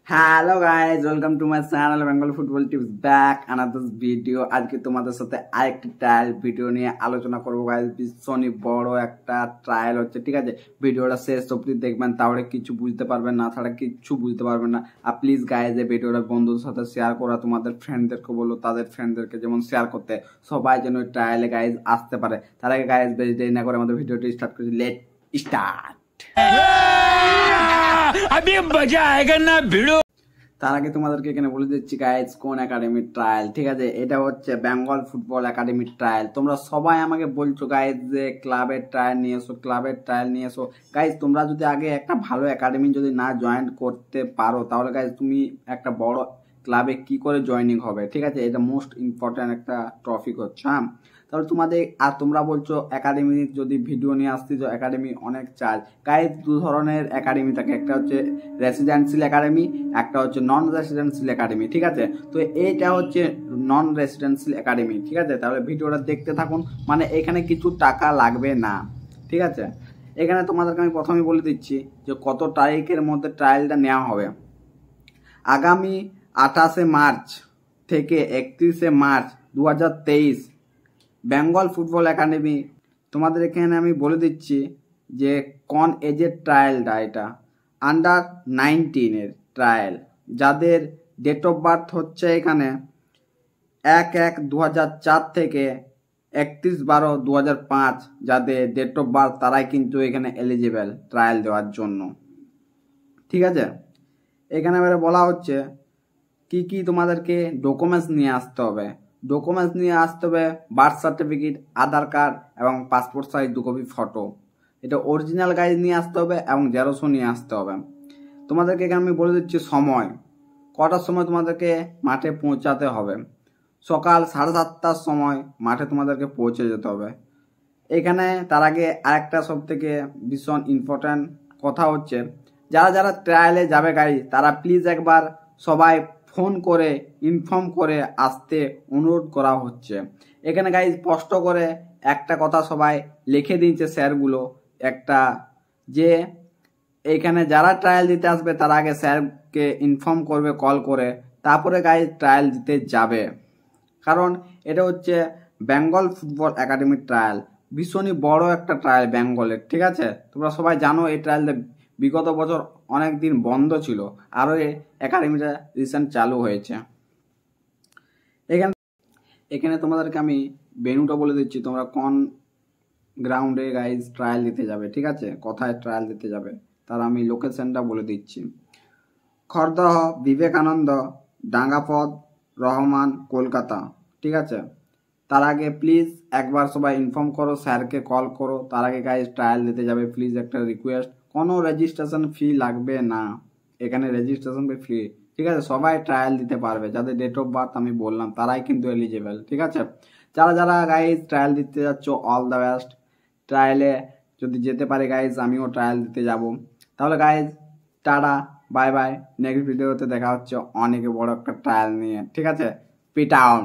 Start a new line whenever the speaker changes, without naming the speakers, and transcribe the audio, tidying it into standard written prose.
Hello guys, welcome to my channel Bengal football tips back another video. আজকে তোমাদের সাথে আরেকটি ট্রায়াল ভিডিও নিয়ে আলোচনা করবো গাইজ। ভীষণই বড় একটা ট্রায়াল হচ্ছে, ঠিক আছে। ভিডিওটা শেষ অবধি দেখবেন, তাহলে কিছু বুঝতে পারবেন না, ছাড়া কিছু বুঝতে পারবেন না। আর প্লিজ গাইজ এই ভিডিওটা বন্ধুদের সাথে শেয়ার করা, তোমাদের ফ্রেন্ডদেরকে বলো, তাদের ফ্রেন্ডদেরকে যেমন শেয়ার করতে, সবাই যেন ওই ট্রায়ালে গাইজ আসতে পারে। তার আগে গাইজ বেশি দেরি না করে আমাদের ভিডিওটি স্টার্ট করছি। Let start. अभी मजा आएगा ना भिड़ो। তার আগে তোমাদেরকে এখানে বলে দিচ্ছি গাইজ কোন একাডেমির ট্রায়াল, ঠিক আছে। এটা হচ্ছে বেঙ্গল ফুটবল একাডেমির ট্রায়াল। তোমরা সবাই আমাকে বলছো গাইজ যে ক্লাবের ট্রায়াল নিয়ে এসো, ক্লাবের ট্রায়াল নিয়ে এসো। গাইজ তোমরা যদি আগে একটা ভালো একাডেমি যদি না জয়েন করতে পারো, তাহলে গাইজ তুমি একটা বড় ক্লাবে কি করে জয়েনিং হবে, ঠিক আছে। এটা মোস্ট ইম্পর্টেন্ট একটা টপিক হচ্ছে, হ্যাঁ। তাহলে তোমাদের আর তোমরা বলছো একাডেমি যদি ভিডিও নিয়ে আসতেছো, একাডেমি অনেক চার্জ। গাইজ দু ধরনের একাডেমি থাকে, একটা হচ্ছে রেসিডেন্সিয়াল একাডেমি, একটা হচ্ছে নন রেসিডেন্সিয়াল একাডেমি, ঠিক আছে। তো এইটা হচ্ছে নন রেসিডেন্সিয়াল একাডেমি, ঠিক আছে। তাহলে ভিডিওটা দেখতে থাকুন, মানে এখানে কিছু টাকা লাগবে না, ঠিক আছে। এখানে তোমাদেরকে আমি প্রথমে বলে দিচ্ছি যে কত তারিখের মধ্যে ট্রায়ালটা নেওয়া হবে। আগামী 28শে মার্চ থেকে 31শে মার্চ 2023 বেঙ্গল ফুটবল একাডেমি। তোমাদের এখানে আমি বলে দিচ্ছি যে কোন এজের ট্রায়ালটা, এটা আন্ডার 19 ট্রায়াল। যাদের ডেট অফ বার্থ হচ্ছে এখানে 1/1/2004 থেকে 31/12/2005, যাদের ডেট অফ বার্থ তারাই কিন্তু এখানে এলিজিবল ট্রায়াল দেওয়ার জন্য, ঠিক আছে। এখানে এবারে বলা হচ্ছে কি কি তোমাদেরকে ডকুমেন্টস নিয়ে আসতে হবে। ডকুমেন্টস নিয়ে আসতে হবে বার্থ সার্টিফিকেট, আধার কার্ড এবং পাসপোর্ট সাইজ 2 কপি ফটো। এটা অরিজিনাল গাইজ নিয়ে আসতে হবে এবং জেরক্সও নিয়ে আসতে হবে। তোমাদেরকে এখানে আমি বলে দিচ্ছি সময়, কটার সময় তোমাদেরকে মাঠে পৌঁছাতে হবে। সকাল 7:30টার সময় মাঠে তোমাদেরকে পৌঁছে যেতে হবে। এখানে তার আগে আরেকটা সব থেকে ভীষণ ইম্পর্ট্যান্ট কথা হচ্ছে, যারা যারা ট্রায়ালে যাবে গাইজ, তারা প্লিজ একবার সবাই ফোন করে ইনফর্ম করে আসতে অনুরোধ করা হচ্ছে। এখানে গাইজ স্পষ্ট করে একটা কথা সবাই লিখে দিয়েছে স্যারগুলো, একটা যে এইখানে যারা ট্রায়াল দিতে আসবে তারা আগে স্যারকে ইনফর্ম করবে কল করে, তারপরে গাইজ ট্রায়াল দিতে যাবে। কারণ এটা হচ্ছে বেঙ্গল ফুটবল একাডেমির ট্রায়াল, ভীষণই বড় একটা ট্রায়াল বেঙ্গলের, ঠিক আছে। তোমরা সবাই জানো এই ট্রায়ালটা বিগত বছর অনেক দিন বন্ধ ছিল, আরও এই একাডেমিটা রিসেন্ট চালু হয়েছে। এখানে তোমাদেরকে আমি ভেন্যুটা বলে দিচ্ছি, তোমরা কোন গ্রাউন্ডে গাইজ ট্রায়াল দিতে যাবে, ঠিক আছে, কোথায় ট্রায়াল দিতে যাবে তার আমি লোকেশনটা বলে দিচ্ছি। খড়দহ বিবেকানন্দ ডাঙ্গাপদ রহমান কলকাতা, ঠিক আছে। তার আগে প্লিজ একবার সবাই ইনফর্ম করো, স্যারকে কল করো, তার আগে গাইজ ট্রায়াল দিতে যাবে। প্লিজ একটা রিকোয়েস্ট, কোনো রেজিস্ট্রেশন ফি লাগবে না, এখানে রেজিস্ট্রেশন ফি, ঠিক আছে। সবাই ট্রায়াল দিতে পারবে, যাদের ডেট অফ বার্থ আমি বললাম তারাই কিন্তু এলিজিবল, ঠিক আছে। যারা যারা গাইজ ট্রায়াল দিতে যাচ্ছ, অল দ্য বেস্ট। ট্রায়ালে যদি যেতে পারে গাইজ, আমিও ট্রায়াল দিতে যাব। তাহলে guys tata, bye bye. Next ভিডিওতে দেখা হচ্ছে অনেক বড় একটা ট্রায়াল নিয়ে, ঠিক আছে। পিটাউন।